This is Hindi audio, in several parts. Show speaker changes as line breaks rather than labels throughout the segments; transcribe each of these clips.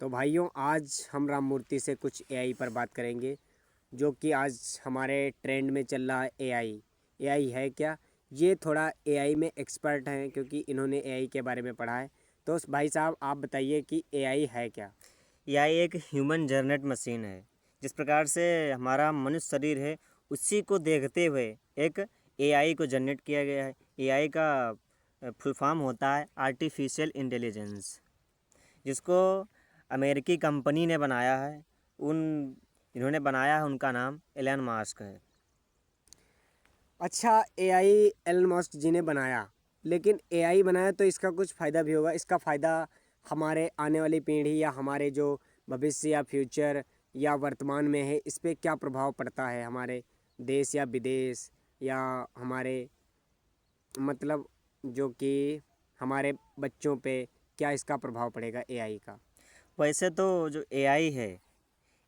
तो भाइयों, आज हम राम मूर्ति से कुछ एआई पर बात करेंगे, जो कि आज हमारे ट्रेंड में चल रहा है। एआई है क्या? ये थोड़ा एआई में एक्सपर्ट हैं, क्योंकि इन्होंने एआई के बारे में पढ़ा है। तो भाई साहब, आप बताइए कि एआई है क्या?
एआई एक ह्यूमन जनरेट मशीन है। जिस प्रकार से हमारा मनुष्य शरीर है, उसी को देखते हुए एक एआई को जनरेट किया गया है। एआई का फुल फॉर्म होता है आर्टिफिशियल इंटेलिजेंस, जिसको अमेरिकी कंपनी ने बनाया है। इन्होंने बनाया है, उनका नाम एलन मास्क है।
अच्छा, एआई एलन मस्क जी ने बनाया, लेकिन एआई बनाया तो इसका कुछ फ़ायदा भी होगा। इसका फ़ायदा हमारे आने वाली पीढ़ी या हमारे जो भविष्य या फ्यूचर या वर्तमान में है, इस पे क्या प्रभाव पड़ता है? हमारे देश या विदेश या हमारे मतलब जो कि हमारे बच्चों पे क्या इसका प्रभाव पड़ेगा एआई का?
वैसे तो जो एआई है,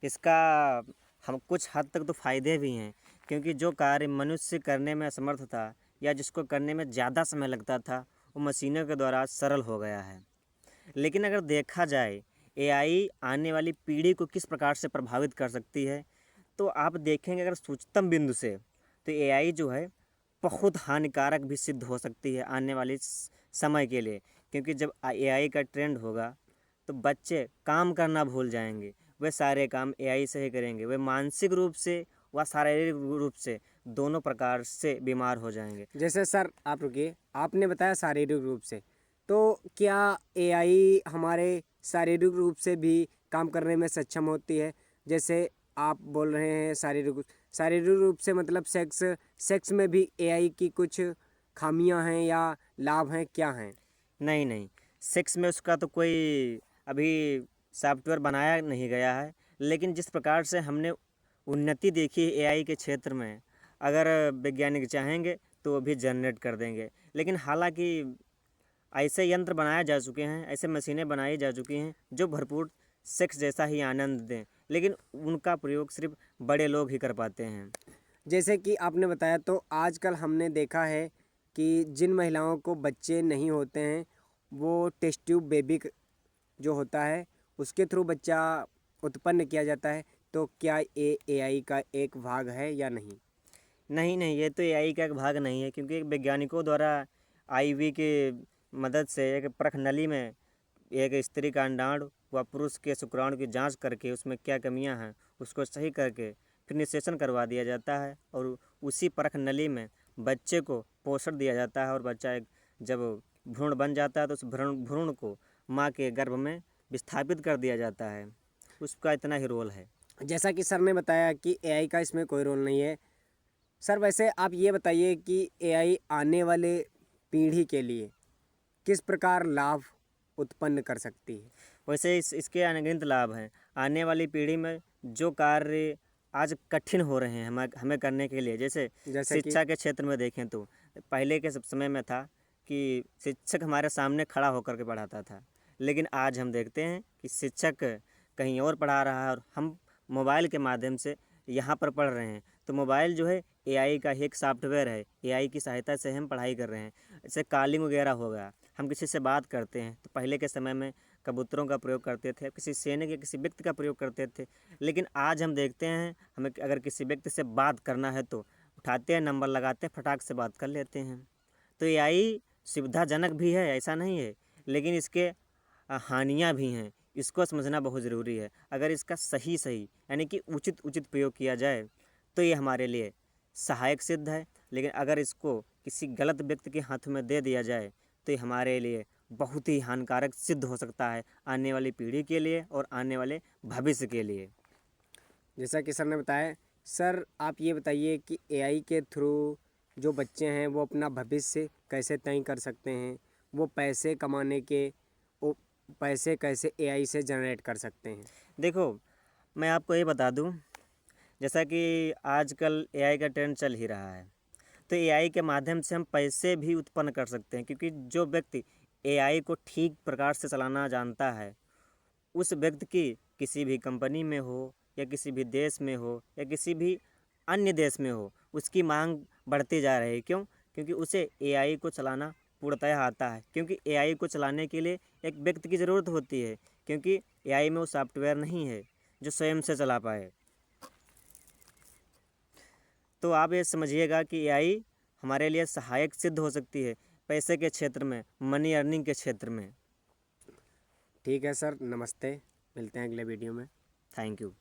इसका हम कुछ हद तक तो फ़ायदे भी हैं, क्योंकि जो कार्य मनुष्य करने में असमर्थ था या जिसको करने में ज़्यादा समय लगता था, वो मशीनों के द्वारा सरल हो गया है। लेकिन अगर देखा जाए एआई आने वाली पीढ़ी को किस प्रकार से प्रभावित कर सकती है, तो आप देखेंगे अगर सूक्ष्म बिंदु से, तो एआई जो है बहुत हानिकारक भी सिद्ध हो सकती है आने वाले समय के लिए। क्योंकि जब एआई का ट्रेंड होगा, तो बच्चे काम करना भूल जाएंगे। वे सारे काम एआई से ही करेंगे। वे मानसिक रूप से व शारीरिक रूप से दोनों प्रकार से बीमार हो जाएंगे।
जैसे सर, आप रुकिए, आपने बताया शारीरिक रूप से, तो क्या एआई हमारे शारीरिक रूप से भी काम करने में सक्षम होती है? जैसे आप बोल रहे हैं शारीरिक रूप से, मतलब सेक्स में भी एआई की कुछ खामियां हैं या लाभ हैं, क्या हैं?
नहीं नहीं, सेक्स में उसका तो कोई अभी सॉफ्टवेयर बनाया नहीं गया है। लेकिन जिस प्रकार से हमने उन्नति देखी है एआई के क्षेत्र में, अगर वैज्ञानिक चाहेंगे तो वो भी जनरेट कर देंगे। लेकिन हालांकि ऐसे यंत्र बनाए जा चुके हैं, ऐसे मशीनें बनाई जा चुकी हैं जो भरपूर सेक्स जैसा ही आनंद दें, लेकिन उनका प्रयोग सिर्फ बड़े लोग ही कर पाते हैं।
जैसे कि आपने बताया, तो आजकल हमने देखा है कि जिन महिलाओं को बच्चे नहीं होते हैं, वो टेस्ट ट्यूब बेबी जो होता है, उसके थ्रू बच्चा उत्पन्न किया जाता है। तो क्या ये एआई का एक भाग है या नहीं?
नहीं नहीं, ये तो एआई का एक भाग नहीं है, क्योंकि एक वैज्ञानिकों द्वारा आईवी के मदद से एक परख नली में एक स्त्री का अंडाणु व पुरुष के शुक्राणु की जांच करके उसमें क्या कमियां हैं उसको सही करके फिर निषेचन करवा दिया जाता है, और उसी परख नली में बच्चे को पोषण दिया जाता है। और बच्चा जब भ्रूण बन जाता है, तो उस भ्रूण को माँ के गर्भ में विस्थापित कर दिया जाता है। उसका इतना ही रोल है।
जैसा कि सर ने बताया कि एआई का इसमें कोई रोल नहीं है। सर, वैसे आप ये बताइए कि एआई आने वाले पीढ़ी के लिए किस प्रकार लाभ उत्पन्न कर सकती है?
वैसे इसके अनगिनत लाभ हैं। आने वाली पीढ़ी में जो कार्य आज कठिन हो रहे हैं हमें हमें करने के लिए, जैसे
जैसे कि
शिक्षा के क्षेत्र में देखें तो पहले के समय में था कि शिक्षक हमारे सामने खड़ा होकर के पढ़ाता था। लेकिन आज हम देखते हैं कि शिक्षक कहीं और पढ़ा रहा है और हम मोबाइल के माध्यम से यहाँ पर पढ़ रहे हैं। तो मोबाइल जो है एआई का ही एक सॉफ्टवेयर है। एआई की सहायता से हम पढ़ाई कर रहे हैं। जैसे कॉलिंग वगैरह हो गया, हम किसी से बात करते हैं तो पहले के समय में कबूतरों का प्रयोग करते थे, किसी सैनिक या किसी व्यक्ति का प्रयोग करते थे। लेकिन आज हम देखते हैं, हमें अगर किसी व्यक्ति से बात करना है तो उठाते हैं, नंबर लगाते हैं, फटाक से बात कर लेते हैं। तो एआई सुविधाजनक भी है, ऐसा नहीं है, लेकिन इसके हानियाँ भी हैं। इसको समझना बहुत ज़रूरी है। अगर इसका सही सही यानी कि उचित उचित प्रयोग किया जाए तो ये हमारे लिए सहायक सिद्ध है। लेकिन अगर इसको किसी गलत व्यक्ति के हाथ में दे दिया जाए तो ये हमारे लिए बहुत ही हानिकारक सिद्ध हो सकता है, आने वाली पीढ़ी के लिए और आने वाले भविष्य के लिए।
जैसा कि सर ने बताया, सर आप ये बताइए कि एआई के थ्रू जो बच्चे हैं वो अपना भविष्य कैसे तय कर सकते हैं? वो पैसे कमाने के वो पैसे कैसे एआई से जनरेट कर सकते हैं?
देखो, मैं आपको ये बता दूं, जैसा कि आजकल एआई का ट्रेंड चल ही रहा है, तो एआई के माध्यम से हम पैसे भी उत्पन्न कर सकते हैं। क्योंकि जो व्यक्ति एआई को ठीक प्रकार से चलाना जानता है, उस व्यक्ति की किसी भी कंपनी में हो या किसी भी देश में हो या किसी भी अन्य देश में हो, उसकी मांग बढ़ती जा रही है। क्यों? क्योंकि उसे एआई को चलाना पूर्णतः आता है। क्योंकि एआई को चलाने के लिए एक व्यक्ति की ज़रूरत होती है। क्योंकि एआई में वो सॉफ्टवेयर नहीं है जो स्वयं से चला पाए। तो आप ये समझिएगा कि एआई हमारे लिए सहायक सिद्ध हो सकती है पैसे के क्षेत्र में, मनी अर्निंग के क्षेत्र में।
ठीक है सर, नमस्ते, मिलते हैं अगले वीडियो में।
Thank you.